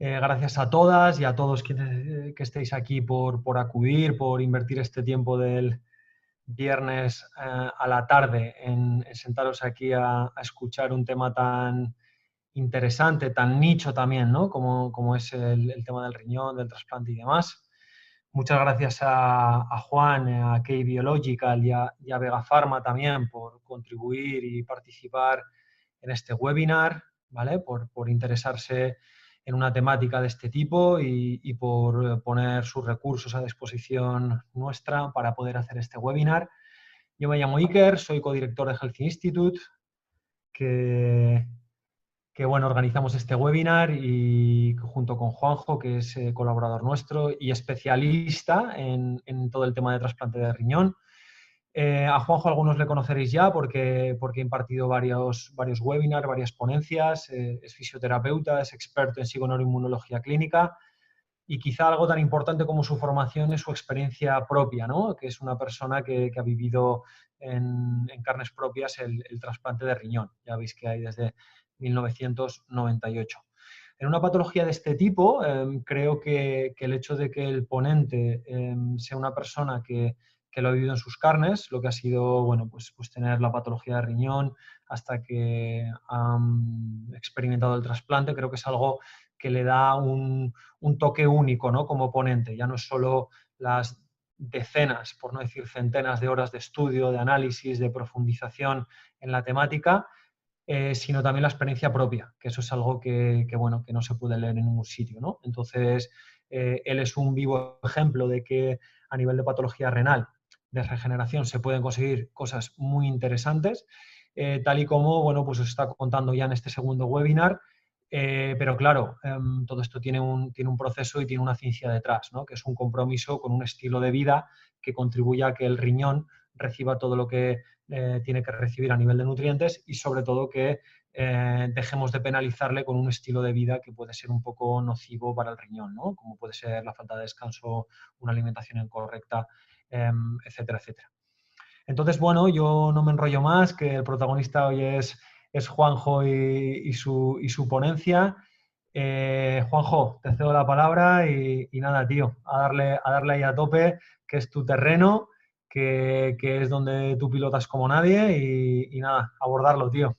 Gracias a todas y a todos quienes que estéis aquí por acudir, por invertir este tiempo del viernes a la tarde en sentaros aquí a escuchar un tema tan interesante, tan nicho también, ¿no? Como es el tema del riñón, del trasplante y demás. Muchas gracias a Juan, a Key Biological y a Vega Pharma también por contribuir y participar en este webinar, ¿vale? Por interesarse en una temática de este tipo y por poner sus recursos a disposición nuestra para poder hacer este webinar. Yo me llamo Iker, soy codirector de Health Institute, que bueno, organizamos este webinar y junto con Juanjo, que es colaborador nuestro y especialista en todo el tema de trasplante de riñón. A Juanjo algunos le conoceréis ya porque he impartido varios webinars, varias ponencias, es fisioterapeuta, es experto en psiconeuroinmunología clínica y quizá algo tan importante como su formación es su experiencia propia, ¿no? Que es una persona que ha vivido en carnes propias el trasplante de riñón. Ya veis que hay desde 1998. En una patología de este tipo, creo que el hecho de que el ponente sea una persona que lo ha vivido en sus carnes, lo que ha sido, bueno, pues tener la patología de riñón hasta que han experimentado el trasplante, creo que es algo que le da un toque único, ¿no? Como ponente. Ya no es solo las decenas, por no decir centenas de horas de estudio, de análisis, de profundización en la temática, sino también la experiencia propia, que eso es algo bueno, que no se puede leer en ningún sitio, ¿no? Entonces, él es un vivo ejemplo de que a nivel de patología renal, de regeneración, se pueden conseguir cosas muy interesantes, tal y como, bueno, pues os está contando ya en este segundo webinar, pero claro, todo esto tiene un proceso y tiene una ciencia detrás, ¿no? Que es un compromiso con un estilo de vida que contribuya a que el riñón reciba todo lo que tiene que recibir a nivel de nutrientes y sobre todo que dejemos de penalizarle con un estilo de vida que puede ser un poco nocivo para el riñón, ¿no? Como puede ser la falta de descanso, una alimentación incorrecta, etcétera, etcétera. Entonces, bueno, yo no me enrollo más, que el protagonista hoy es Juanjo y su ponencia. Juanjo, te cedo la palabra y nada, tío, a darle ahí a tope, que es tu terreno, que es donde tú pilotas como nadie y nada, abordarlo, tío.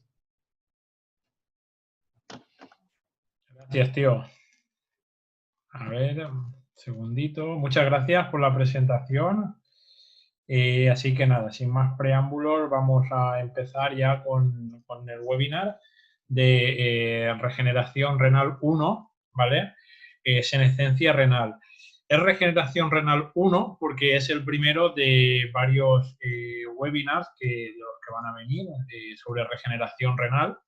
Gracias, tío. A ver, un segundito. Muchas gracias por la presentación. Así que nada, sin más preámbulos, vamos a empezar ya con el webinar de regeneración renal 1, ¿vale? Senescencia renal. Es regeneración renal 1 porque es el primero de varios webinars los que van a venir sobre regeneración renal.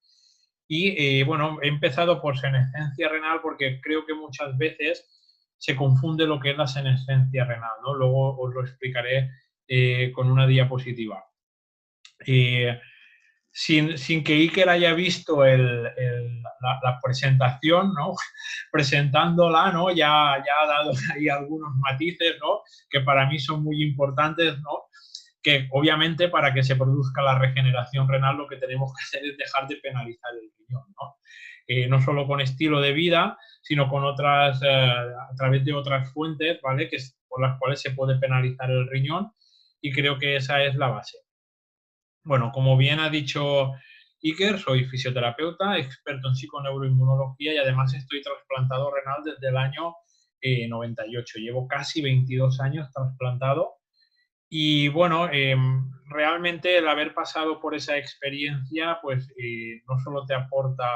Y bueno, he empezado por senescencia renal porque creo que muchas veces se confunde lo que es la senescencia renal, ¿no? Luego os lo explicaré con una diapositiva. Sin que Iker haya visto la presentación, ¿no? Presentándola, ¿no? Ya ha dado ahí algunos matices, ¿no? Que para mí son muy importantes, ¿no? Que obviamente para que se produzca la regeneración renal lo que tenemos que hacer es dejar de penalizar el riñón, ¿no? No solo con estilo de vida, sino con otras, a través de otras fuentes, ¿vale? Por las cuales se puede penalizar el riñón y creo que esa es la base. Bueno, como bien ha dicho Iker, soy fisioterapeuta, experto en psiconeuroinmunología y además estoy trasplantado renal desde el año 98. Llevo casi 22 años trasplantado y bueno, realmente el haber pasado por esa experiencia, pues no solo te aporta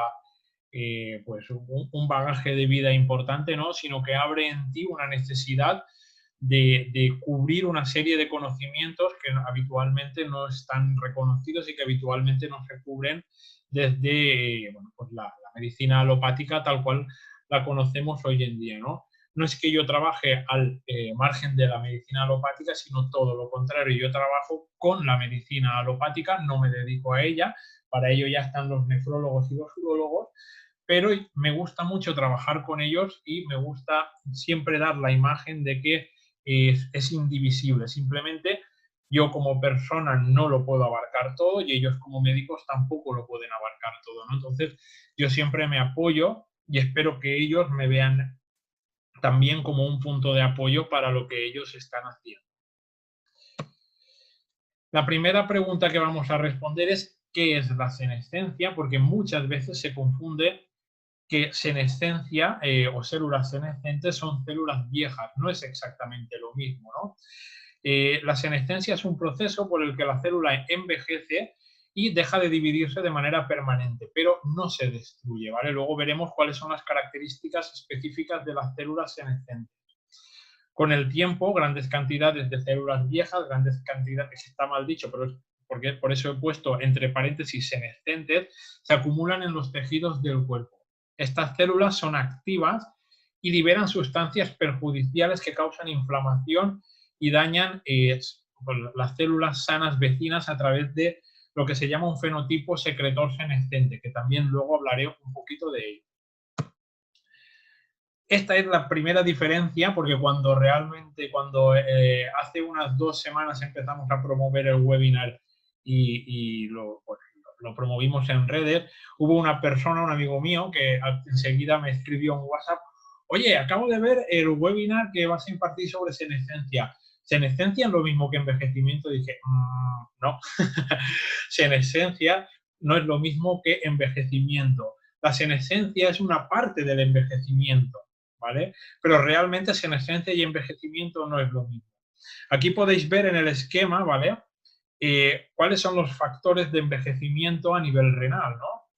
pues un bagaje de vida importante, ¿no? Sino que abre en ti una necesidad de cubrir una serie de conocimientos que habitualmente no están reconocidos y que habitualmente no se cubren desde bueno, pues la medicina alopática tal cual la conocemos hoy en día, ¿no? No es que yo trabaje al margen de la medicina alopática, sino todo lo contrario. Yo trabajo con la medicina alopática, no me dedico a ella, para ello ya están los nefrólogos y los urólogos, pero me gusta mucho trabajar con ellos y me gusta siempre dar la imagen de que es indivisible. Simplemente yo como persona no lo puedo abarcar todo y ellos como médicos tampoco lo pueden abarcar todo, ¿no? Entonces yo siempre me apoyo y espero que ellos me vean también como un punto de apoyo para lo que ellos están haciendo. La primera pregunta que vamos a responder es ¿qué es la senescencia? Porque muchas veces se confunde que senescencia o células senescentes son células viejas. No es exactamente lo mismo, ¿no? La senescencia es un proceso por el que la célula envejece y deja de dividirse de manera permanente, pero no se destruye, ¿vale? Luego veremos cuáles son las características específicas de las células senescentes. Con el tiempo, grandes cantidades de células viejas, grandes cantidades, está mal dicho, pero porque por eso he puesto entre paréntesis senescentes, se acumulan en los tejidos del cuerpo. Estas células son activas y liberan sustancias perjudiciales que causan inflamación y dañan las células sanas vecinas a través de lo que se llama un fenotipo secretor senescente, que también luego hablaré un poquito de ello. Esta es la primera diferencia, porque cuando hace unas 2 semanas empezamos a promover el webinar y lo promovimos en redes, hubo una persona, un amigo mío, que enseguida me escribió en WhatsApp: oye, acabo de ver el webinar que vas a impartir sobre senescencia. ¿Senescencia es lo mismo que envejecimiento? Y dije, no. Senescencia no es lo mismo que envejecimiento. La senescencia es una parte del envejecimiento, ¿vale? Pero realmente senescencia y envejecimiento no es lo mismo. Aquí podéis ver en el esquema, ¿vale? Cuáles son los factores de envejecimiento a nivel renal, ¿no?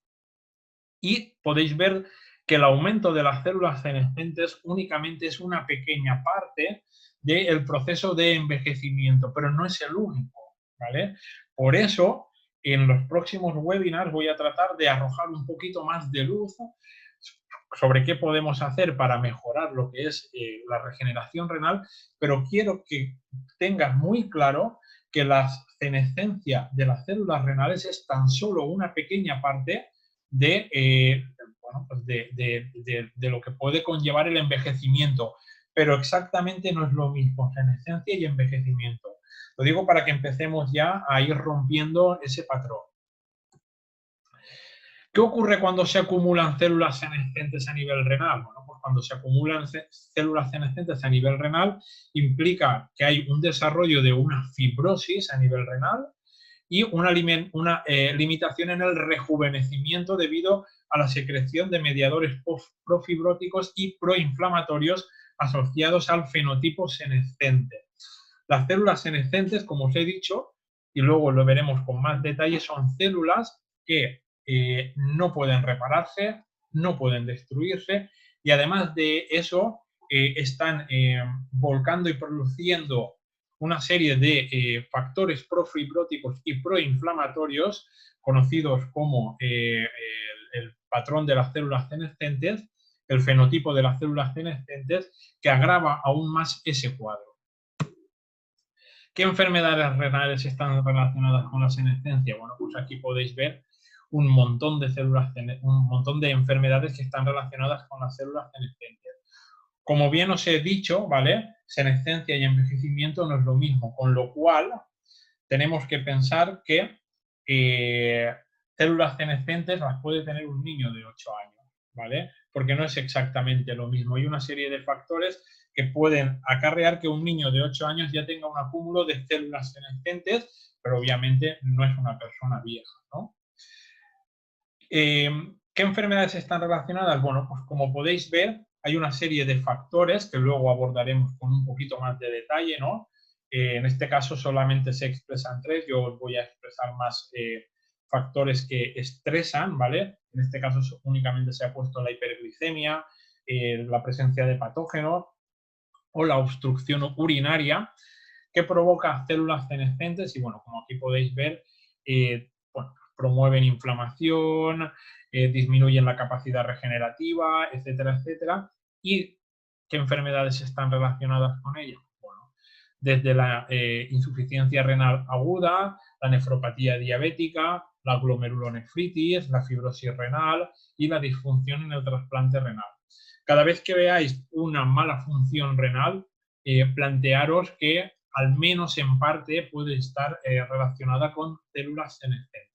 Y podéis ver que el aumento de las células senescentes únicamente es una pequeña parte del proceso de envejecimiento, pero no es el único, ¿vale? Por eso, en los próximos webinars voy a tratar de arrojar un poquito más de luz sobre qué podemos hacer para mejorar lo que es la regeneración renal, pero quiero que tengas muy claro que la senescencia de las células renales es tan solo una pequeña parte de lo que puede conllevar el envejecimiento, pero exactamente no es lo mismo senescencia y envejecimiento. Lo digo para que empecemos ya a ir rompiendo ese patrón. ¿Qué ocurre cuando se acumulan células senescentes a nivel renal? Bueno, pues cuando se acumulan células senescentes a nivel renal implica que hay un desarrollo de una fibrosis a nivel renal y una limitación en el rejuvenecimiento debido a la secreción de mediadores profibróticos y proinflamatorios asociados al fenotipo senescente. Las células senescentes, como os he dicho, y luego lo veremos con más detalle, son células que no pueden repararse, no pueden destruirse y además de eso están volcando y produciendo una serie de factores profibróticos y proinflamatorios conocidos como el patrón de las células senescentes, el fenotipo de las células senescentes, que agrava aún más ese cuadro. ¿Qué enfermedades renales están relacionadas con la senescencia? Bueno, pues aquí podéis ver un montón de enfermedades que están relacionadas con las células senescentes. Como bien os he dicho, ¿vale? Senescencia y envejecimiento no es lo mismo, con lo cual tenemos que pensar que células senescentes las puede tener un niño de 8 años, ¿vale? Porque no es exactamente lo mismo. Hay una serie de factores que pueden acarrear que un niño de 8 años ya tenga un acúmulo de células senescentes, pero obviamente no es una persona vieja, ¿no? ¿Qué enfermedades están relacionadas? Bueno, pues como podéis ver, hay una serie de factores que luego abordaremos con un poquito más de detalle, ¿no? En este caso solamente se expresan 3, yo os voy a expresar más factores que estresan, ¿vale? En este caso únicamente se ha puesto la hiperglicemia, la presencia de patógenos o la obstrucción urinaria que provoca células senescentes y, bueno, como aquí podéis ver, bueno, promueven inflamación, disminuyen la capacidad regenerativa, etcétera, etcétera. ¿Y qué enfermedades están relacionadas con ello? Bueno, desde la insuficiencia renal aguda, la nefropatía diabética, la glomerulonefritis, la fibrosis renal y la disfunción en el trasplante renal. Cada vez que veáis una mala función renal, plantearos que al menos en parte puede estar relacionada con células senescentes.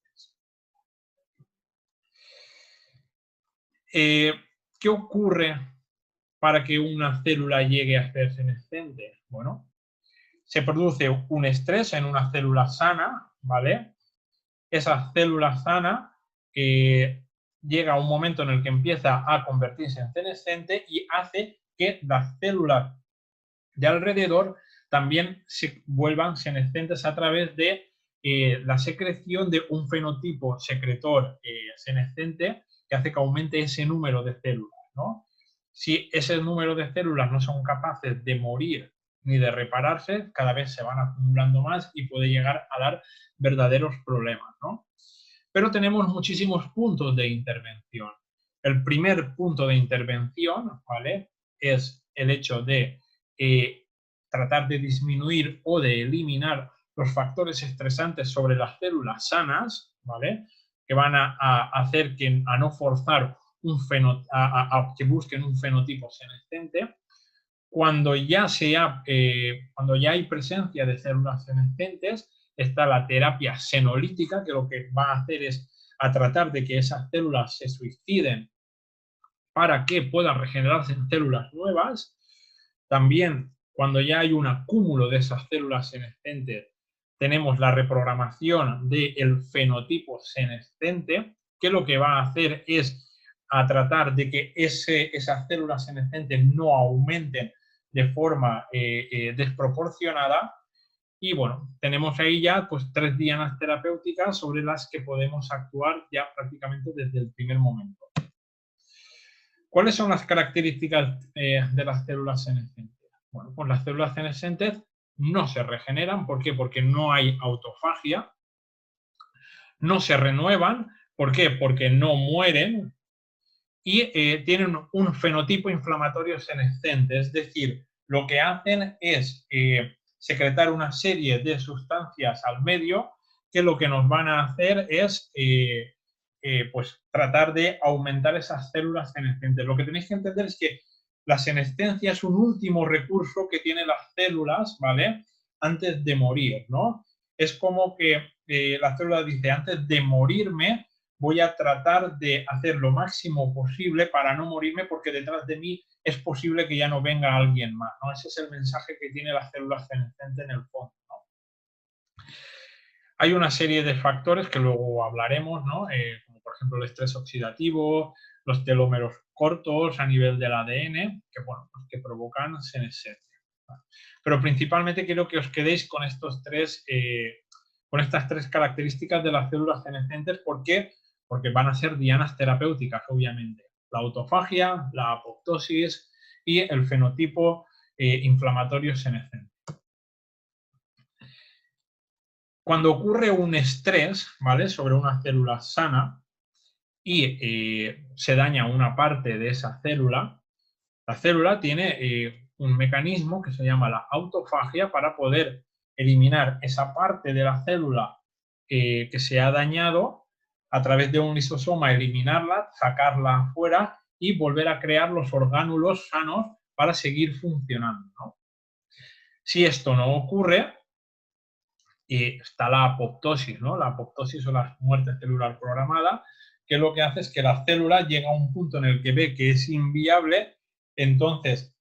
¿qué ocurre para que una célula llegue a ser senescente? Bueno, se produce un estrés en una célula sana, ¿vale? Esa célula sana llega a un momento en el que empieza a convertirse en senescente y hace que las células de alrededor también se vuelvan senescentes a través de la secreción de un fenotipo secretor senescente que hace que aumente ese número de células, ¿no? Si ese número de células no son capaces de morir ni de repararse, cada vez se van acumulando más y puede llegar a dar verdaderos problemas, ¿no? Pero tenemos muchísimos puntos de intervención. El primer punto de intervención, ¿vale?, es el hecho de tratar de disminuir o de eliminar los factores estresantes sobre las células sanas, ¿vale?, que van a hacer que, a no forzar a que busquen un fenotipo senescente. Cuando ya hay presencia de células senescentes, está la terapia senolítica, que lo que va a hacer es a tratar de que esas células se suiciden para que puedan regenerarse en células nuevas. También, cuando ya hay un acúmulo de esas células senescentes, tenemos la reprogramación del fenotipo senescente, que lo que va a hacer es a tratar de que esas células senescentes no aumenten de forma desproporcionada. Y bueno, tenemos ahí ya pues 3 dianas terapéuticas sobre las que podemos actuar ya prácticamente desde el primer momento. ¿Cuáles son las características de las células senescentes? Bueno, pues las células senescentes no se regeneran. ¿Por qué? Porque no hay autofagia. No se renuevan. ¿Por qué? Porque no mueren. Y tienen un fenotipo inflamatorio senescente. Es decir, lo que hacen es secretar una serie de sustancias al medio que lo que nos van a hacer es pues tratar de aumentar esas células senescentes. Lo que tenéis que entender es que la senescencia es un último recurso que tienen las células, ¿vale?, antes de morir, ¿no? Es como que la célula dice, antes de morirme voy a tratar de hacer lo máximo posible para no morirme, porque detrás de mí es posible que ya no venga alguien más, ¿no? Ese es el mensaje que tiene la célula senescente en el fondo, ¿no? Hay una serie de factores que luego hablaremos, ¿no? Como por ejemplo el estrés oxidativo, los telómeros cortos a nivel del ADN, que, bueno, pues que provocan senescencia. Pero principalmente quiero que os quedéis con estas 3 características de las células senescentes. ¿Por qué? Porque van a ser dianas terapéuticas, obviamente. La autofagia, la apoptosis y el fenotipo inflamatorio senescente. Cuando ocurre un estrés, ¿vale?, sobre una célula sana y se daña una parte de esa célula, la célula tiene un mecanismo que se llama la autofagia para poder eliminar esa parte de la célula que se ha dañado a través de un lisosoma, eliminarla, sacarla afuera y volver a crear los orgánulos sanos para seguir funcionando, ¿no? Si esto no ocurre, está la apoptosis, ¿no? La apoptosis o la muerte celular programada, que lo que hace es que la célula llega a un punto en el que ve que es inviable, entonces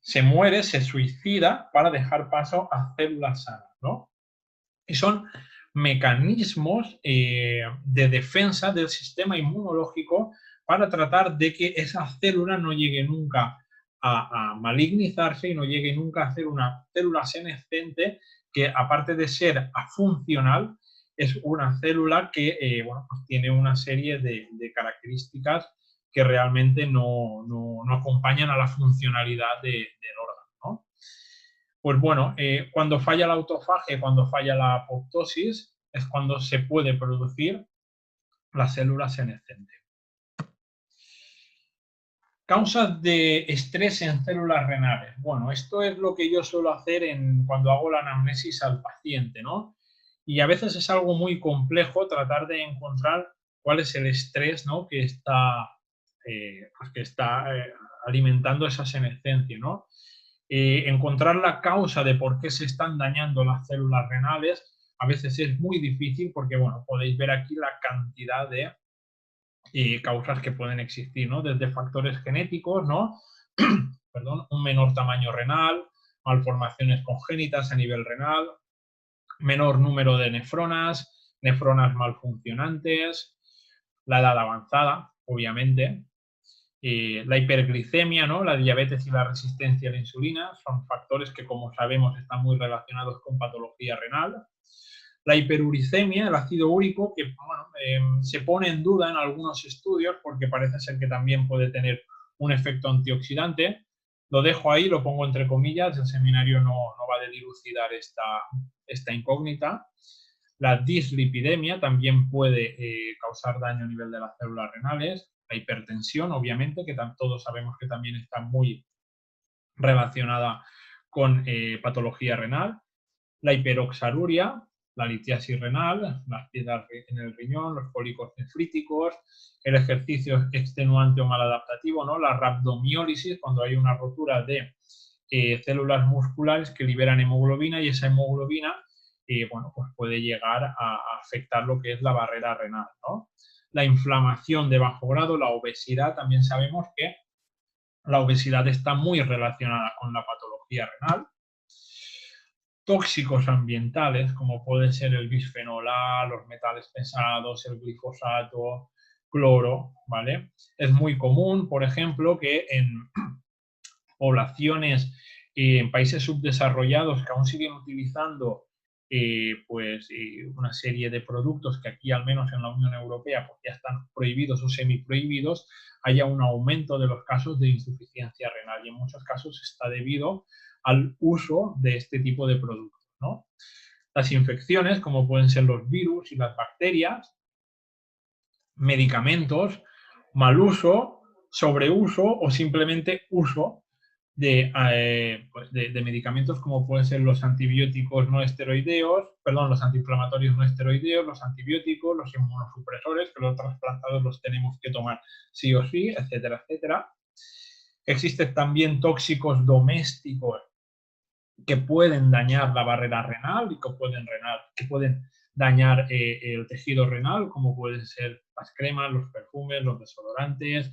se muere, se suicida para dejar paso a células sanas, ¿no? Y son mecanismos de defensa del sistema inmunológico para tratar de que esa célula no llegue nunca a malignizarse y no llegue nunca a ser una célula senescente que, aparte de ser afuncional, es una célula que bueno, pues tiene una serie de características que realmente no acompañan a la funcionalidad del órgano, ¿no? Pues bueno, cuando falla la autofagia, cuando falla la apoptosis, es cuando se puede producir la célula senescente. Causas de estrés en células renales. Bueno, esto es lo que yo suelo hacer cuando hago la anamnesis al paciente, ¿no? Y a veces es algo muy complejo tratar de encontrar cuál es el estrés, ¿no?, que está alimentando esa senescencia, ¿no? Encontrar la causa de por qué se están dañando las células renales a veces es muy difícil porque, bueno, podéis ver aquí la cantidad de causas que pueden existir, ¿no? Desde factores genéticos, ¿no? Perdón, un menor tamaño renal, malformaciones congénitas a nivel renal, menor número de nefronas, nefronas malfuncionantes, la edad avanzada, obviamente, la hiperglicemia, ¿no? La diabetes y la resistencia a la insulina son factores que, como sabemos, están muy relacionados con patología renal. La hiperuricemia, el ácido úrico, que bueno, se pone en duda en algunos estudios porque parece ser que también puede tener un efecto antioxidante. Lo dejo ahí, lo pongo entre comillas, el seminario no va a dilucidar esta incógnita. La dislipidemia también puede causar daño a nivel de las células renales. La hipertensión, obviamente, que todos sabemos que también está muy relacionada con patología renal. La hiperoxaluria, la litiasis renal, las piedras en el riñón, los cólicos nefríticos, el ejercicio extenuante o maladaptativo, ¿no? La rhabdomiólisis, cuando hay una rotura de células musculares que liberan hemoglobina y esa hemoglobina bueno, pues puede llegar a afectar lo que es la barrera renal, ¿no? La inflamación de bajo grado, la obesidad, también sabemos que la obesidad está muy relacionada con la patología renal. Tóxicos ambientales, como puede ser el bisfenol A, los metales pesados, el glifosato, cloro, ¿vale? Es muy común, por ejemplo, que en poblaciones, en países subdesarrollados que aún siguen utilizando una serie de productos que aquí, al menos en la Unión Europea, pues ya están prohibidos o semiprohibidos, haya un aumento de los casos de insuficiencia renal y en muchos casos está debido al uso de este tipo de productos, ¿no? Las infecciones, como pueden ser los virus y las bacterias, medicamentos, mal uso, sobreuso o simplemente uso de medicamentos como pueden ser los antibióticos no esteroideos, perdón, los antiinflamatorios no esteroideos, los antibióticos, los inmunosupresores, que los trasplantados los tenemos que tomar sí o sí, etcétera, etcétera. Existen también tóxicos domésticos que pueden dañar la barrera renal y que pueden dañar el tejido renal, como pueden ser las cremas, los perfumes, los desodorantes,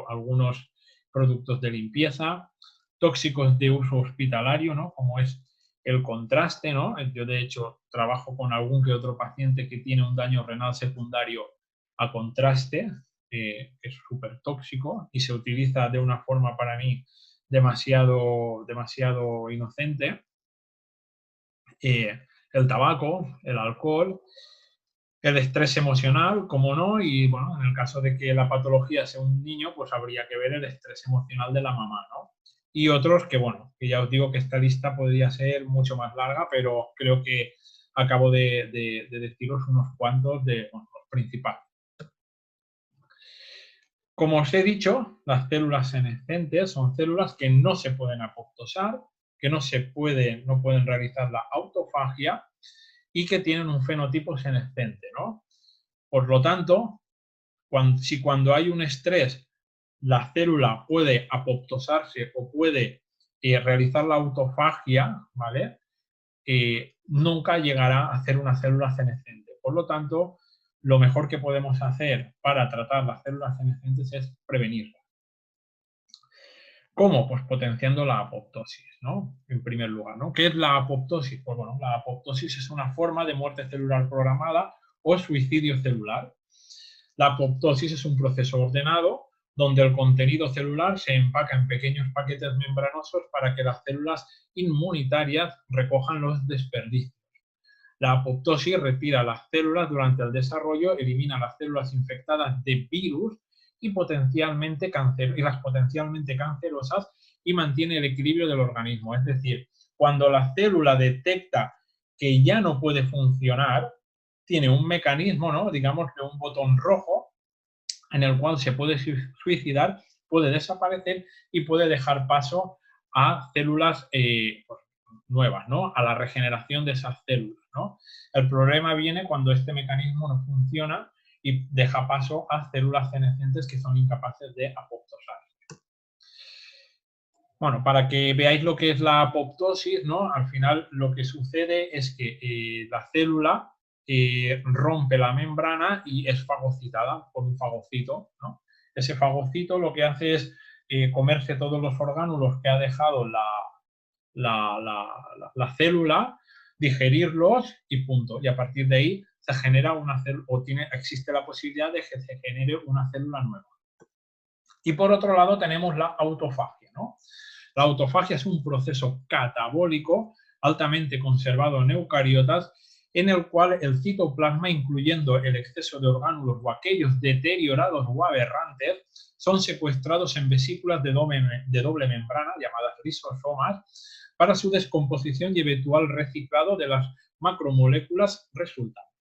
algunos productos de limpieza, tóxicos de uso hospitalario, ¿no? Como es el contraste, ¿no? Yo, de hecho, trabajo con algún que otro paciente que tiene un daño renal secundario a contraste, que es súper tóxico y se utiliza de una forma, para mí, demasiado inocente. El tabaco, el alcohol, el estrés emocional, como no, y bueno, en el caso de que la patología sea un niño, pues habría que ver el estrés emocional de la mamá, ¿no? Y otros que, bueno, que ya os digo que esta lista podría ser mucho más larga, pero creo que acabo de deciros unos cuantos de los principales. Como os he dicho, las células senescentes son células que no se pueden apoptosar, que no pueden realizar la autofagia y que tienen un fenotipo senescente, ¿no? Por lo tanto, si cuando hay un estrés la célula puede apoptosarse o puede realizar la autofagia, ¿vale? Nunca llegará a ser una célula senescente. Por lo tanto, lo mejor que podemos hacer para tratar las células senescentes es prevenirlas. ¿Cómo? Pues potenciando la apoptosis, ¿no? En primer lugar, ¿no? ¿Qué es la apoptosis? Pues bueno, la apoptosis es una forma de muerte celular programada o suicidio celular. La apoptosis es un proceso ordenado donde el contenido celular se empaca en pequeños paquetes membranosos para que las células inmunitarias recojan los desperdicios. La apoptosis retira las células durante el desarrollo, elimina las células infectadas de virus y las potencialmente cancerosas y mantiene el equilibrio del organismo. Es decir, cuando la célula detecta que ya no puede funcionar, tiene un mecanismo, ¿no? Digamos que un botón rojo en el cual se puede suicidar, puede desaparecer y puede dejar paso a células nuevas, ¿no? A la regeneración de esas células, ¿no? El problema viene cuando este mecanismo no funciona y deja paso a células senescentes que son incapaces de apoptosar. Bueno, para que veáis lo que es la apoptosis, ¿no? Al final lo que sucede es que la célula rompe la membrana y es fagocitada por un fagocito, ¿no? Ese fagocito lo que hace es comerse todos los orgánulos que ha dejado la célula, digerirlos y punto. Y a partir de ahí se genera una célula, o existe la posibilidad de que se genere una célula nueva. Y por otro lado tenemos la autofagia, ¿no? La autofagia es un proceso catabólico altamente conservado en eucariotas, en el cual el citoplasma, incluyendo el exceso de orgánulos o aquellos deteriorados o aberrantes, son secuestrados en vesículas de doble membrana, llamadas lisosomas, para su descomposición y eventual reciclado de las macromoléculas resultantes.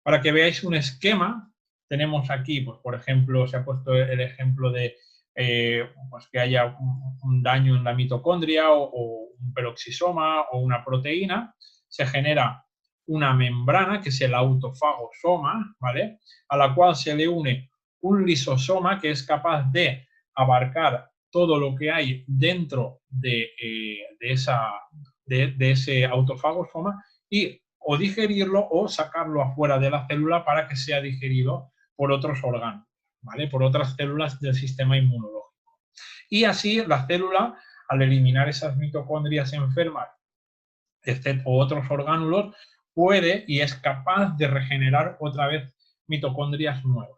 Para que veáis un esquema, tenemos aquí, pues, por ejemplo, se ha puesto el ejemplo de pues que haya un daño en la mitocondria o un peroxisoma o una proteína. Se genera una membrana, que es el autofagosoma, ¿vale? A la cual se le une un lisosoma que es capaz de abarcar todo lo que hay dentro de ese autofagosoma y o digerirlo o sacarlo afuera de la célula para que sea digerido por otros órganos, ¿vale? Por otras células del sistema inmunológico. Y así la célula, al eliminar esas mitocondrias enfermas o otros orgánulos, puede y es capaz de regenerar otra vez mitocondrias nuevas.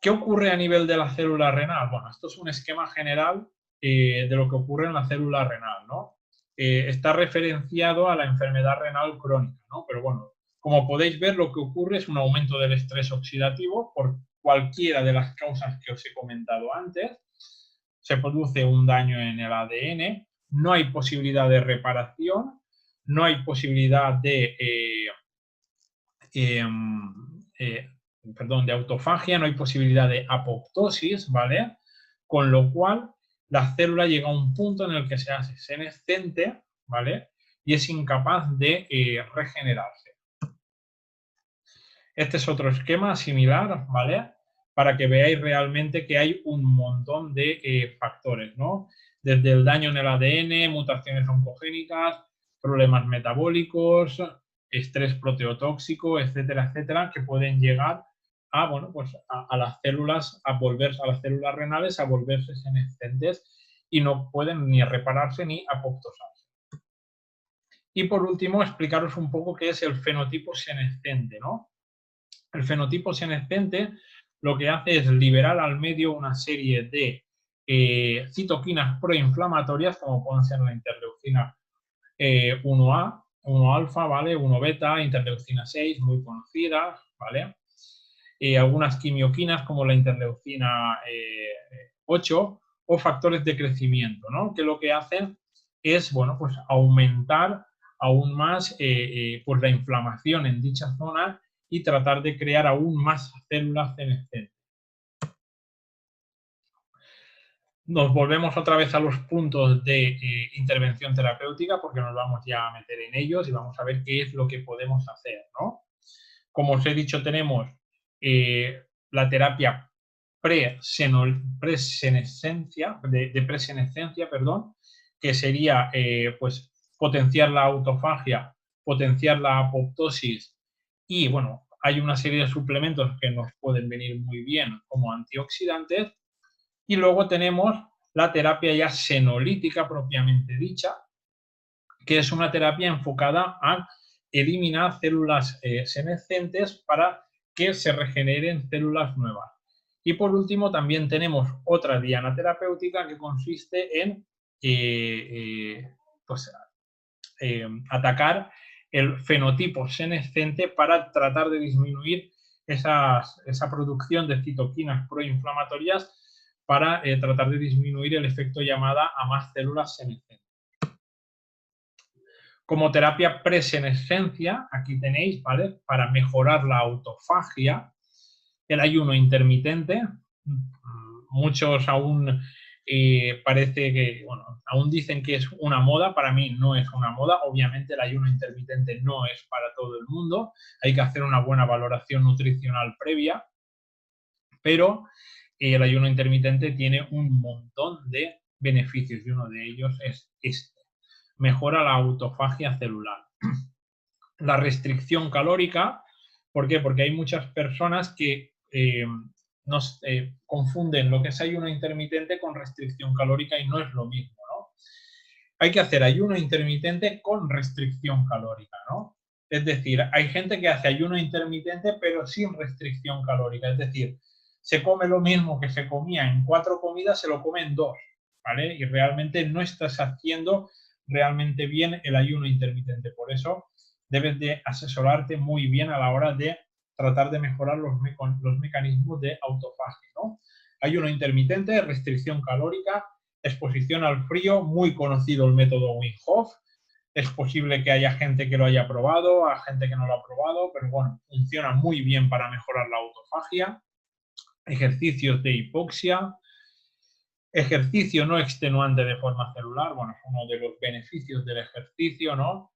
¿Qué ocurre a nivel de la célula renal? Bueno, esto es un esquema general de lo que ocurre en la célula renal, ¿no? Está referenciado a la enfermedad renal crónica, ¿no? Pero bueno, como podéis ver, lo que ocurre es un aumento del estrés oxidativo por cualquiera de las causas que os he comentado antes. Se produce un daño en el ADN, no hay posibilidad de reparación, no hay posibilidad de autofagia, no hay posibilidad de apoptosis, ¿vale? Con lo cual, la célula llega a un punto en el que se hace senescente, ¿vale? Y es incapaz de regenerarse. Este es otro esquema similar, ¿vale? Para que veáis realmente que hay un montón de factores, ¿no? Desde el daño en el ADN, mutaciones oncogénicas, problemas metabólicos, estrés proteotóxico, etcétera, etcétera, que pueden llegar a, bueno, pues a las células, a las células renales a volverse senescentes y no pueden ni repararse ni apoptosarse. Y por último, explicaros un poco qué es el fenotipo senescente, ¿no? El fenotipo senescente lo que hace es liberar al medio una serie de citoquinas proinflamatorias, como pueden ser la interleucina 1A, 1-alfa, ¿vale? 1-beta, interleucina 6, muy conocida, ¿vale? Algunas quimioquinas como la interleucina 8 o factores de crecimiento, ¿no? Que lo que hacen es, bueno, pues aumentar aún más pues la inflamación en dicha zona y tratar de crear aún más células senescentes. Nos volvemos otra vez a los puntos de intervención terapéutica porque nos vamos ya a meter en ellos y vamos a ver qué es lo que podemos hacer, ¿no? Como os he dicho, tenemos la terapia presenescencia, perdón, que sería pues potenciar la autofagia, potenciar la apoptosis y, bueno, hay una serie de suplementos que nos pueden venir muy bien como antioxidantes. Y luego tenemos la terapia ya senolítica propiamente dicha, que es una terapia enfocada a eliminar células senescentes para que se regeneren células nuevas. Y por último también tenemos otra diana terapéutica que consiste en atacar el fenotipo senescente para tratar de disminuir esa producción de citoquinas proinflamatorias para tratar de disminuir el efecto llamada a más células senescentes. Como terapia presenescencia, aquí tenéis, ¿vale? Para mejorar la autofagia, el ayuno intermitente. Muchos aún parece que, bueno, aún dicen que es una moda. Para mí no es una moda. Obviamente el ayuno intermitente no es para todo el mundo. Hay que hacer una buena valoración nutricional previa, pero el ayuno intermitente tiene un montón de beneficios y uno de ellos es este: mejora la autofagia celular. la restricción calórica. ¿Por qué? Porque hay muchas personas que confunden lo que es ayuno intermitente con restricción calórica y no es lo mismo, ¿no? Hay que hacer ayuno intermitente con restricción calórica, ¿no? Es decir, hay gente que hace ayuno intermitente pero sin restricción calórica, es decir, se come lo mismo que se comía en 4 comidas, se lo come en 2, ¿vale? Y realmente no estás haciendo realmente bien el ayuno intermitente. Por eso debes de asesorarte muy bien a la hora de tratar de mejorar los mecanismos de autofagia, ¿no? Ayuno intermitente, restricción calórica, exposición al frío, muy conocido el método Wim Hof. Es posible que haya gente que lo haya probado, a gente que no lo ha probado, pero bueno, funciona muy bien para mejorar la autofagia. Ejercicios de hipoxia, ejercicio no extenuante de forma celular, bueno, es uno de los beneficios del ejercicio, ¿no?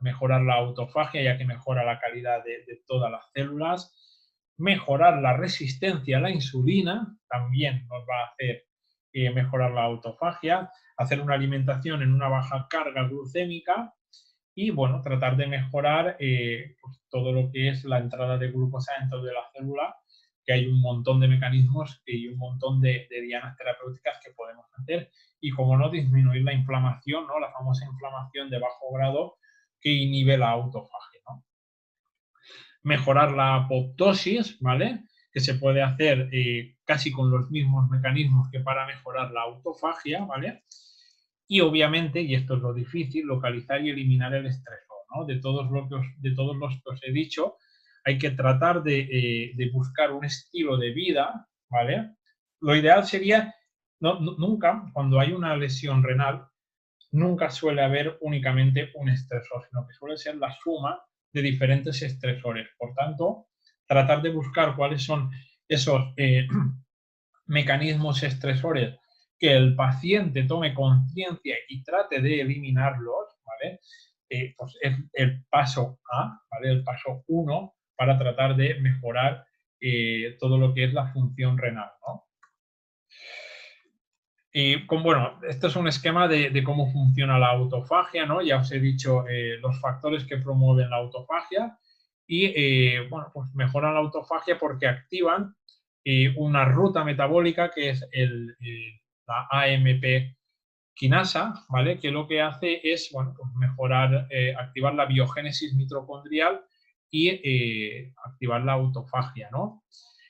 Mejorar la autofagia, ya que mejora la calidad de todas las células. Mejorar la resistencia a la insulina, también nos va a hacer mejorar la autofagia. Hacer una alimentación en una baja carga glucémica y, bueno, tratar de mejorar pues, todo lo que es la entrada de glucosa dentro de la célula, que hay un montón de mecanismos y un montón de dianas terapéuticas que podemos hacer. Y, como no, disminuir la inflamación, ¿no? La famosa inflamación de bajo grado que inhibe la autofagia, ¿no? Mejorar la apoptosis, ¿vale? Que se puede hacer casi con los mismos mecanismos que para mejorar la autofagia, ¿vale? Y obviamente, y esto es lo difícil, localizar y eliminar el estresor, ¿no? De todos los que os he dicho, hay que tratar de buscar un estilo de vida, ¿vale? Lo ideal sería, nunca, cuando hay una lesión renal, nunca suele haber únicamente un estresor, sino que suele ser la suma de diferentes estresores. Por tanto, tratar de buscar cuáles son esos mecanismos estresores que el paciente tome conciencia y trate de eliminarlos, ¿vale? Pues es el paso A, ¿vale? El paso 1 para tratar de mejorar todo lo que es la función renal, ¿no? Y bueno, esto es un esquema de cómo funciona la autofagia, ¿no? Ya os he dicho los factores que promueven la autofagia y, bueno, pues mejoran la autofagia porque activan una ruta metabólica que es la AMP quinasa, ¿vale? Que lo que hace es, bueno, pues mejorar, activar la biogénesis mitocondrial y activar la autofagia, ¿no?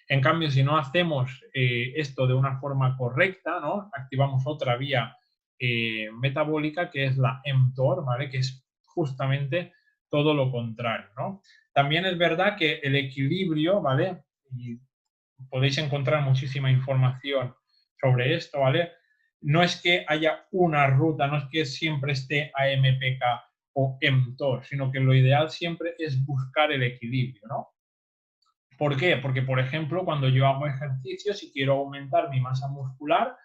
En cambio, si no hacemos esto de una forma correcta, ¿no? Activamos otra vía metabólica que es la mTOR, ¿vale? Que es justamente todo lo contrario, ¿no? También es verdad que el equilibrio, ¿vale? Y podéis encontrar muchísima información sobre esto, ¿vale? No es que haya una ruta, no es que siempre esté AMPK o mTOR, sino que lo ideal siempre es buscar el equilibrio, ¿no? ¿Por qué? Porque, por ejemplo, cuando yo hago ejercicio, si quiero aumentar mi masa muscular,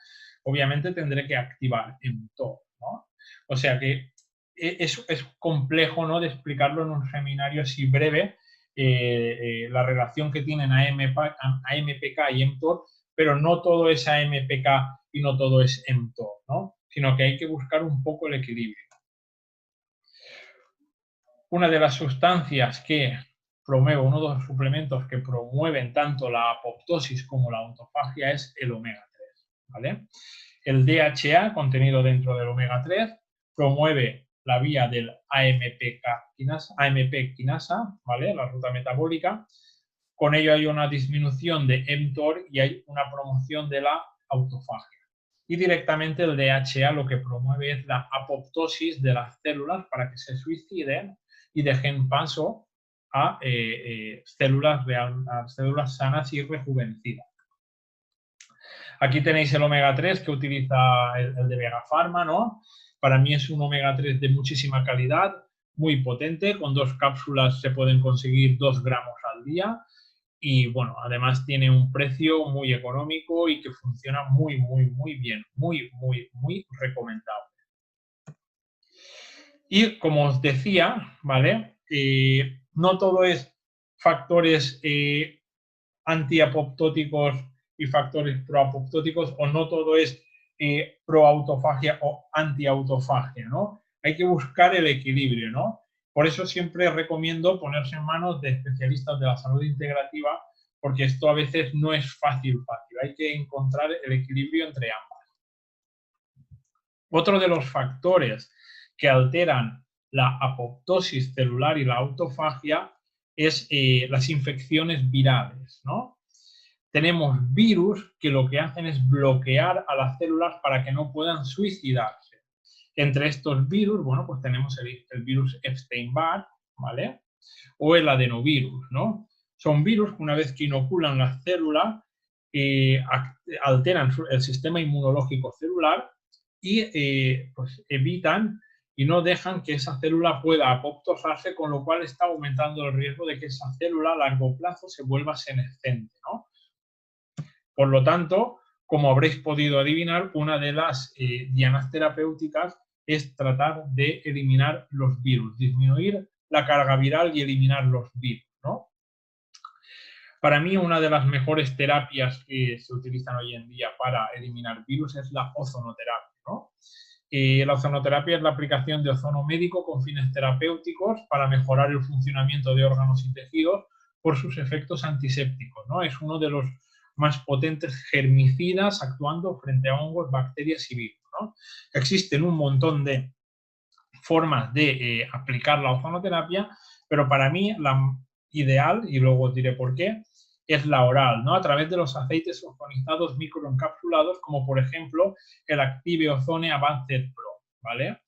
obviamente tendré que activar mTOR, ¿no? O sea que es complejo, ¿no?, de explicarlo en un seminario así breve, la relación que tienen AMPK y mTOR, pero no todo es AMPK y no todo es mTOR, ¿no? Sino que hay que buscar un poco el equilibrio. Una de las sustancias que uno de los suplementos que promueven tanto la apoptosis como la autofagia es el omega 3, ¿vale? El DHA, contenido dentro del omega 3, promueve la vía del AMP quinasa, ¿vale? La ruta metabólica. Con ello hay una disminución de mTOR y hay una promoción de la autofagia. Y directamente el DHA lo que promueve es la apoptosis de las células para que se suiciden y dejen paso a células sanas y rejuvenecidas. Aquí tenéis el omega 3 que utiliza el de Vega Pharma, ¿no? Para mí es un omega 3 de muchísima calidad, muy potente. Con 2 cápsulas se pueden conseguir 2 gramos al día. Y, bueno, además tiene un precio muy económico y que funciona muy, muy, muy bien. Muy, muy, muy recomendable. Y, como os decía, ¿vale? No todo es factores antiapoptóticos y factores proapoptóticos, o no todo es proautofagia o antiautofagia, ¿no? Hay que buscar el equilibrio, ¿no? Por eso siempre recomiendo ponerse en manos de especialistas de la salud integrativa, porque esto a veces no es fácil. Hay que encontrar el equilibrio entre ambas. Otro de los factores que alteran la apoptosis celular y la autofagia es las infecciones virales, ¿no? Tenemos virus que lo que hacen es bloquear a las células para que no puedan suicidarse. Entre estos virus, bueno, pues tenemos el virus Epstein-Barr, ¿vale? O el adenovirus, ¿no? Son virus que una vez que inoculan las células, alteran el sistema inmunológico celular y pues evitan y no dejan que esa célula pueda apoptosarse, con lo cual está aumentando el riesgo de que esa célula a largo plazo se vuelva senescente, ¿no? Por lo tanto, como habréis podido adivinar, una de las dianas terapéuticas es tratar de eliminar los virus, disminuir la carga viral y eliminar los virus, ¿no? Para mí, una de las mejores terapias que se utilizan hoy en día para eliminar virus es la ozonoterapia, ¿no? La ozonoterapia es la aplicación de ozono médico con fines terapéuticos para mejorar el funcionamiento de órganos y tejidos por sus efectos antisépticos, ¿no? Es uno de los más potentes germicidas actuando frente a hongos, bacterias y virus, ¿no? Existen un montón de formas de aplicar la ozonoterapia, pero para mí la ideal, y luego os diré por qué, es la oral, ¿no? A través de los aceites ozonizados microencapsulados, como por ejemplo el Active Ozone Advanced Pro, ¿vale?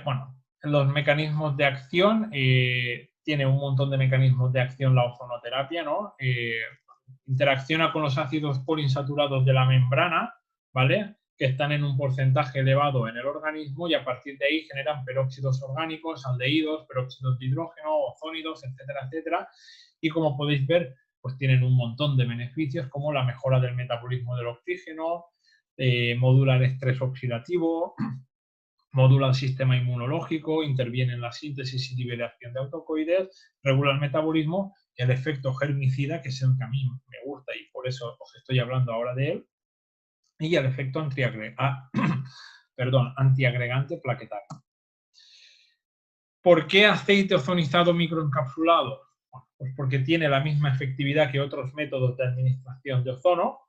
Bueno, los mecanismos de acción, tiene un montón de mecanismos de acción la ozonoterapia, ¿no? Interacciona con los ácidos poliinsaturados de la membrana, ¿vale? Que están en un porcentaje elevado en el organismo y a partir de ahí generan peróxidos orgánicos, aldehídos, peróxidos de hidrógeno, ozónidos, etcétera, etcétera. Y como podéis ver, pues tienen un montón de beneficios como la mejora del metabolismo del oxígeno, modula el estrés oxidativo, modula el sistema inmunológico, interviene en la síntesis y liberación de autocoides, regula el metabolismo y el efecto germicida, que es el que a mí me gusta y por eso os estoy hablando ahora de él, y el efecto antiagregante plaquetario. ¿Por qué aceite ozonizado microencapsulado? Bueno, pues porque tiene la misma efectividad que otros métodos de administración de ozono.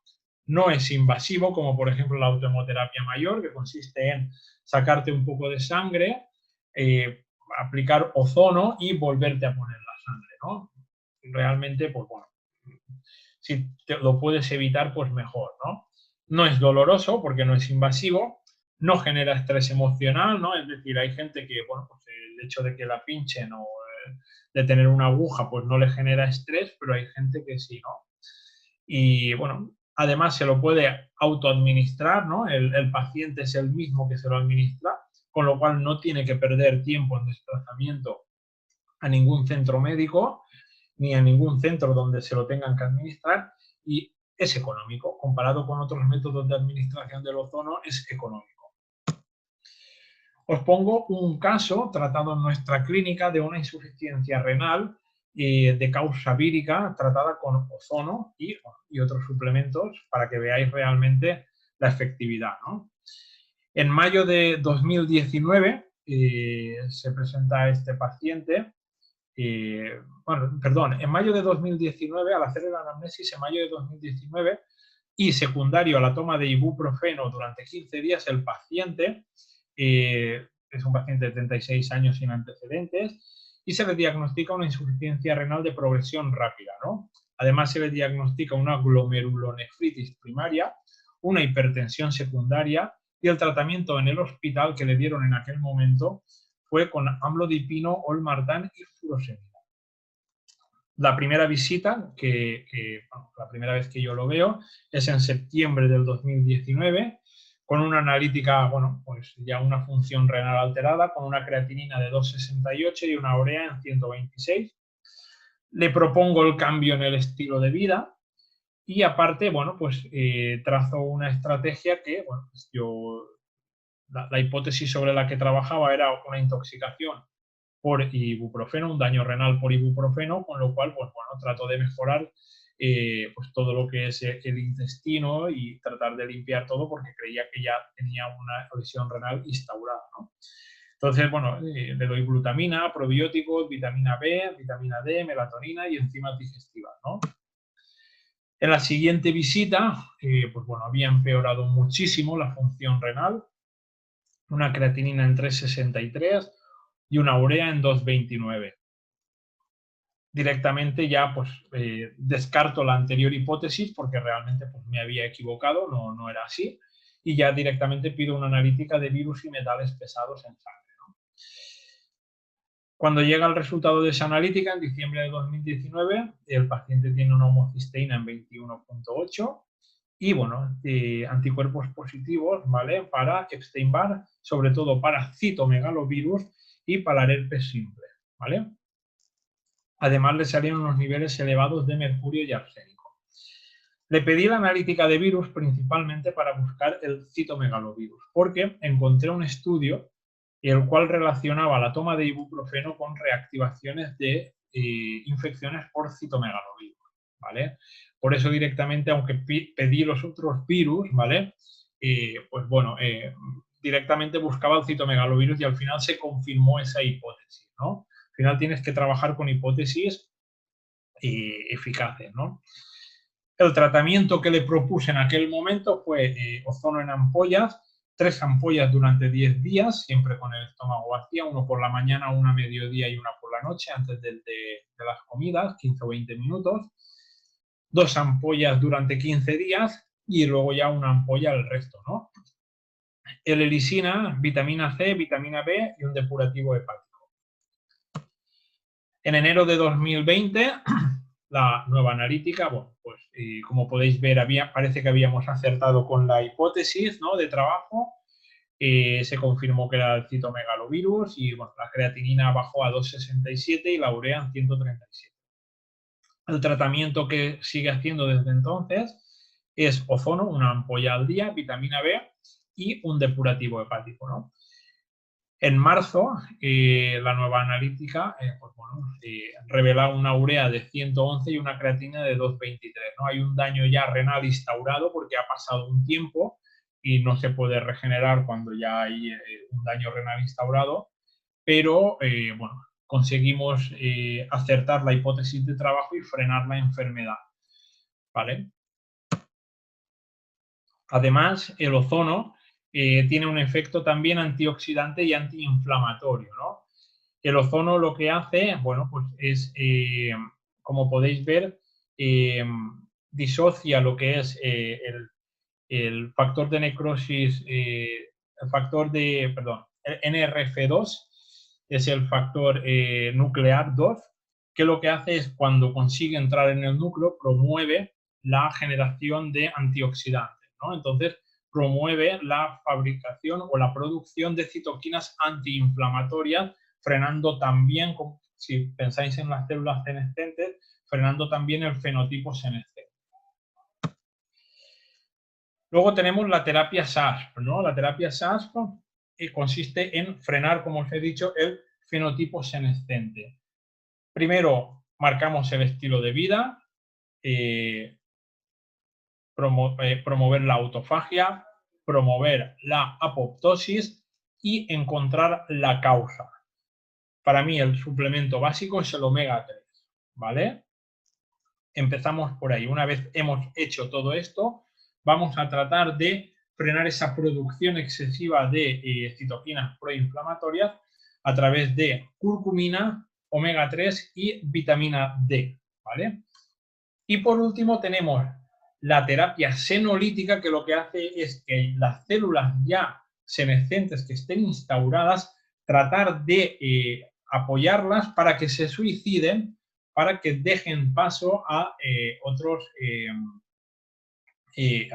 No es invasivo, como por ejemplo la autohemoterapia mayor, que consiste en sacarte un poco de sangre, aplicar ozono y volverte a poner la sangre, ¿no? Realmente, pues bueno, si lo puedes evitar, pues mejor, ¿no? No es doloroso porque no es invasivo, no genera estrés emocional, ¿no? Es decir, hay gente que, bueno, pues el hecho de que la pinchen o de tener una aguja, pues no le genera estrés, pero hay gente que sí, ¿no? Y bueno, además se lo puede autoadministrar, ¿no? El paciente es el mismo que se lo administra, con lo cual no tiene que perder tiempo en desplazamiento a ningún centro médico ni a ningún centro donde se lo tengan que administrar y es económico. Comparado con otros métodos de administración del ozono, es económico. Os pongo un caso tratado en nuestra clínica de una insuficiencia renal de causa vírica tratada con ozono y otros suplementos para que veáis realmente la efectividad, ¿no? En mayo de 2019 se presenta este paciente. En mayo de 2019, al hacer el anamnesis en mayo de 2019 y secundario a la toma de ibuprofeno durante 15 días, el paciente es un paciente de 36 años sin antecedentes y se le diagnostica una insuficiencia renal de progresión rápida, ¿no? Además, se le diagnostica una glomerulonefritis primaria, una hipertensión secundaria y el tratamiento en el hospital que le dieron en aquel momento fue con amlodipino, olmartán y furosemida. La primera visita, la primera vez que yo lo veo, es en septiembre del 2019, con una analítica, bueno, pues ya una función renal alterada, con una creatinina de 2,68 y una urea en 126. Le propongo el cambio en el estilo de vida y aparte, bueno, pues trazo una estrategia que, bueno, pues la hipótesis sobre la que trabajaba era una intoxicación por ibuprofeno, un daño renal por ibuprofeno, con lo cual, pues bueno, trato de mejorar pues todo lo que es el intestino y tratar de limpiar todo porque creía que ya tenía una lesión renal instaurada, ¿no? Entonces, bueno, le doy glutamina, probióticos, vitamina B, vitamina D, melatonina y enzimas digestivas, ¿no? En la siguiente visita, pues bueno, había empeorado muchísimo la función renal, una creatinina en 3,63 y una urea en 2,29. Directamente ya pues descarto la anterior hipótesis porque realmente pues, me había equivocado, no era así, y ya directamente pido una analítica de virus y metales pesados en sangre, ¿no? Cuando llega el resultado de esa analítica, en diciembre de 2019, el paciente tiene una homocisteína en 21,8 y, bueno, anticuerpos positivos, ¿vale? Para Epstein-Barr, sobre todo para citomegalovirus y para el herpes simple, ¿vale? Además, le salieron unos niveles elevados de mercurio y arsénico. Le pedí la analítica de virus principalmente para buscar el citomegalovirus, porque encontré un estudio el cual relacionaba la toma de ibuprofeno con reactivaciones de infecciones por citomegalovirus, ¿vale? Por eso directamente, aunque pedí los otros virus, ¿vale? Pues bueno, directamente buscaba el citomegalovirus y al final se confirmó esa hipótesis, ¿no? Al final tienes que trabajar con hipótesis eficaces, ¿no? El tratamiento que le propuse en aquel momento fue ozono en ampollas, 3 ampollas durante 10 días, siempre con el estómago vacío, uno por la mañana, una a mediodía y una por la noche, antes de las comidas, 15 o 20 minutos. 2 ampollas durante 15 días y luego ya una ampolla el resto, ¿no? L-lisina, vitamina C, vitamina B y un depurativo hepático. En enero de 2020, la nueva analítica, bueno, pues como podéis ver, parece que habíamos acertado con la hipótesis, ¿no?, de trabajo. Se confirmó que era el citomegalovirus y, bueno, la creatinina bajó a 2,67 y la urea en 137. El tratamiento que sigue haciendo desde entonces es ozono, una ampolla al día, vitamina B y un depurativo hepático, ¿no? En marzo, la nueva analítica pues bueno, revela una urea de 111 y una creatina de 2,23, ¿no? Hay un daño ya renal instaurado porque ha pasado un tiempo y no se puede regenerar cuando ya hay un daño renal instaurado, pero bueno, conseguimos acertar la hipótesis de trabajo y frenar la enfermedad, ¿vale? Además, el ozono tiene un efecto también antioxidante y antiinflamatorio, ¿no? El ozono lo que hace, bueno, pues es, como podéis ver, disocia lo que es el factor de necrosis, el factor de, perdón, el NRF2, es el factor nuclear 2, que lo que hace es cuando consigue entrar en el núcleo, promueve la generación de antioxidantes, ¿no? Entonces, promueve la fabricación o la producción de citoquinas antiinflamatorias, frenando también, si pensáis en las células senescentes, frenando también el fenotipo senescente. Luego tenemos la terapia SASP, ¿no? La terapia SASP consiste en frenar, como os he dicho, el fenotipo senescente. Primero, marcamos el estilo de vida, promover la autofagia, promover la apoptosis y encontrar la causa. Para mí el suplemento básico es el omega 3, ¿vale? Empezamos por ahí. Una vez hemos hecho todo esto, vamos a tratar de frenar esa producción excesiva de citoquinas proinflamatorias a través de curcumina, omega 3 y vitamina D, ¿vale? Y por último tenemos la terapia senolítica, que lo que hace es que las células ya senescentes que estén instauradas, tratar de apoyarlas para que se suiciden, para que dejen paso a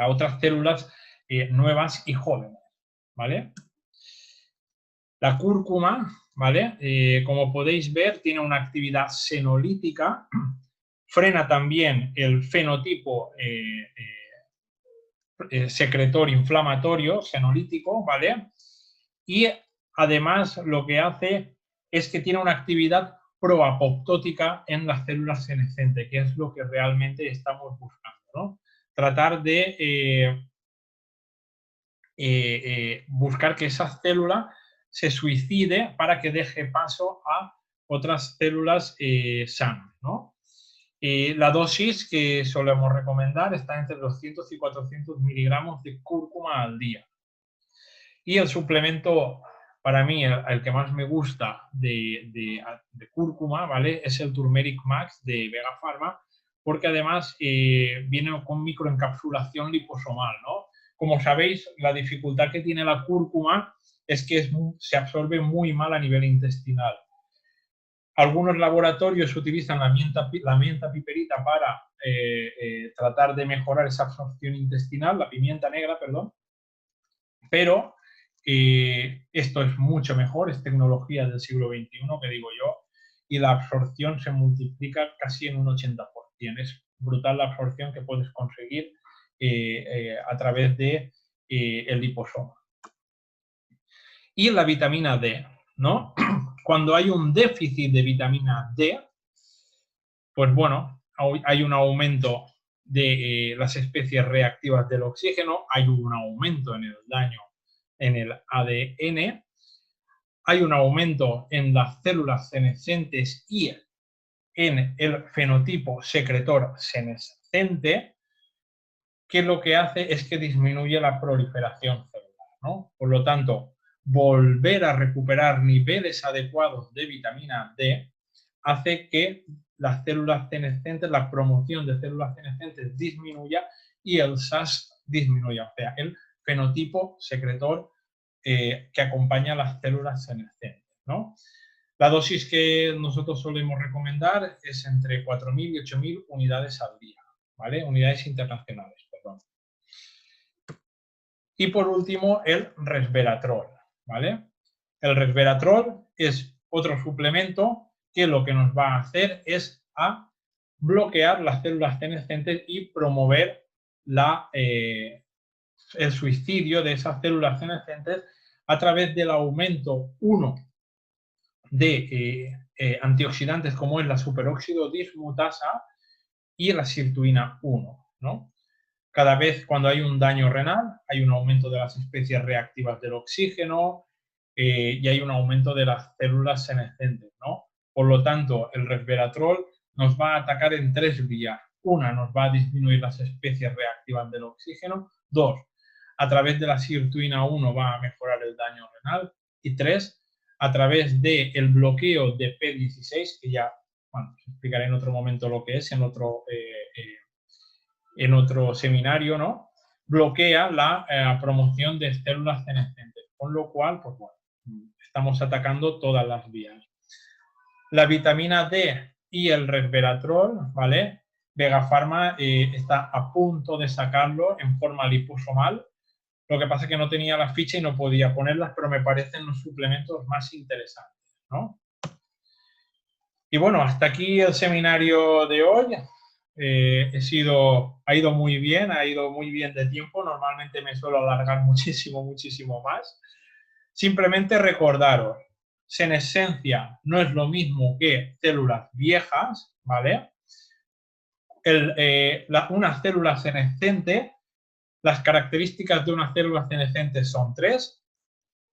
otras células nuevas y jóvenes, ¿vale? La cúrcuma, ¿vale? Como podéis ver, tiene una actividad senolítica, frena también el fenotipo secretor inflamatorio senolítico, ¿vale? Y además lo que hace es que tiene una actividad proapoptótica en las células senescentes, que es lo que realmente estamos buscando, ¿no? Tratar de buscar que esas células se suicide para que deje paso a otras células sanas, ¿no? La dosis que solemos recomendar está entre 200 y 400 miligramos de cúrcuma al día. Y el suplemento, para mí, el que más me gusta de cúrcuma, ¿vale? Es el Turmeric Max de Vega Pharma, porque además viene con microencapsulación liposomal, ¿no? Como sabéis, la dificultad que tiene la cúrcuma es que se absorbe muy mal a nivel intestinal. Algunos laboratorios utilizan la menta piperita para tratar de mejorar esa absorción intestinal, la pimienta negra, perdón, pero esto es mucho mejor, es tecnología del siglo XXI, que digo yo, y la absorción se multiplica casi en un 80%. Es brutal la absorción que puedes conseguir a través de el liposoma. Y la vitamina D, ¿no? Cuando hay un déficit de vitamina D, pues bueno, hay un aumento de las especies reactivas del oxígeno, hay un aumento en el daño en el ADN, hay un aumento en las células senescentes y en el fenotipo secretor senescente, que lo que hace es que disminuye la proliferación celular, ¿no? Por lo tanto, volver a recuperar niveles adecuados de vitamina D hace que las células senescentes, la promoción de células senescentes disminuya y el SAS disminuya, o sea, el fenotipo secretor que acompaña a las células senescentes, ¿no? La dosis que nosotros solemos recomendar es entre 4.000 y 8.000 unidades al día, ¿vale? Unidades internacionales, perdón. Y por último, el resveratrol, ¿vale? El resveratrol es otro suplemento que lo que nos va a hacer es a bloquear las células senescentes y promover el suicidio de esas células senescentes a través del aumento, uno, de antioxidantes como es la superóxido dismutasa y la sirtuina 1, ¿no? Cada vez cuando hay un daño renal, hay un aumento de las especies reactivas del oxígeno y hay un aumento de las células senescentes, ¿no? Por lo tanto, el resveratrol nos va a atacar en 3 vías. Una, nos va a disminuir las especies reactivas del oxígeno. 2, a través de la sirtuina 1 va a mejorar el daño renal. Y 3, a través del bloqueo de P16, que ya, bueno, os explicaré en otro momento lo que es, en otro seminario, ¿no? Bloquea la promoción de células senescentes, con lo cual, pues bueno, estamos atacando todas las vías. La vitamina D y el resveratrol, ¿vale? Vega Pharma está a punto de sacarlo en forma liposomal. Lo que pasa es que no tenía la ficha y no podía ponerlas, pero me parecen los suplementos más interesantes, ¿no? Y bueno, hasta aquí el seminario de hoy. Ha ido muy bien de tiempo. Normalmente me suelo alargar muchísimo más. Simplemente recordaros, senescencia no es lo mismo que células viejas, ¿vale? Una célula senescente, las características de una célula senescente son 3.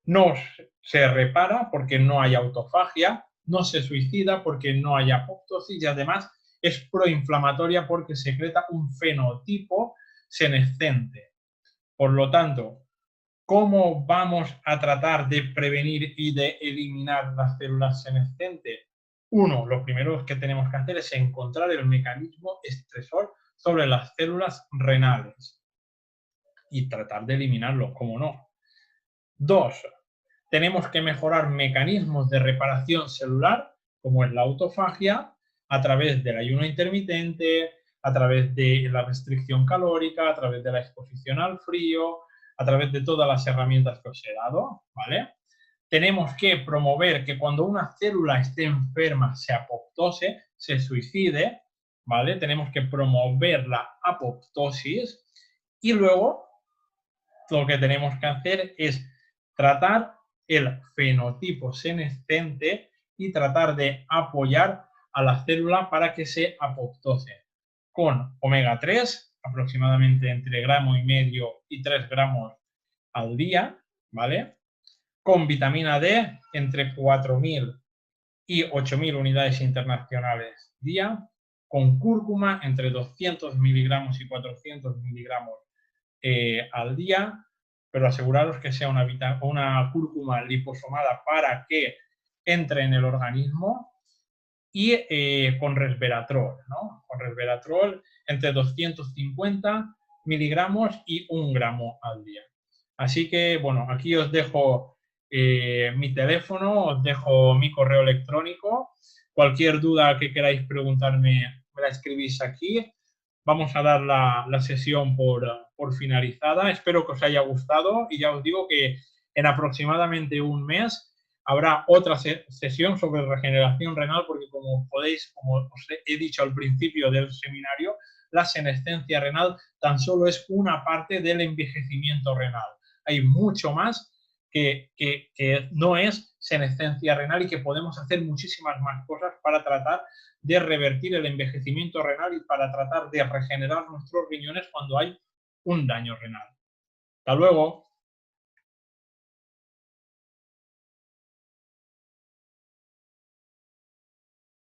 No se repara porque no hay autofagia, no se suicida porque no hay apoptosis y además es proinflamatoria porque secreta un fenotipo senescente. Por lo tanto, ¿cómo vamos a tratar de prevenir y de eliminar las células senescentes? Uno, lo primero que tenemos que hacer es encontrar el mecanismo estresor sobre las células renales y tratar de eliminarlo, ¿cómo no? 2, tenemos que mejorar mecanismos de reparación celular, como es la autofagia, a través del ayuno intermitente, a través de la restricción calórica, a través de la exposición al frío, a través de todas las herramientas que os he dado, ¿vale? Tenemos que promover que cuando una célula esté enferma se apoptose, se suicide, ¿vale? Tenemos que promover la apoptosis y luego lo que tenemos que hacer es tratar el fenotipo senescente y tratar de apoyar a la célula para que se apoptose con omega 3, aproximadamente entre 1,5 gramos y 3 gramos al día, ¿vale? con vitamina D entre 4.000 y 8.000 unidades internacionales día, con cúrcuma entre 200 miligramos y 400 miligramos al día, pero aseguraros que sea una cúrcuma liposomada para que entre en el organismo, y con resveratrol, ¿no? Con resveratrol entre 250 miligramos y 1 gramo al día. Así que, bueno, aquí os dejo mi teléfono, os dejo mi correo electrónico. Cualquier duda que queráis preguntarme, me la escribís aquí. Vamos a dar la sesión por finalizada. Espero que os haya gustado y ya os digo que en aproximadamente un mes habrá otra sesión sobre regeneración renal, porque como os he dicho al principio del seminario, la senescencia renal tan solo es una parte del envejecimiento renal. Hay mucho más que no es senescencia renal y que podemos hacer muchísimas más cosas para tratar de revertir el envejecimiento renal y para tratar de regenerar nuestros riñones cuando hay un daño renal. Hasta luego.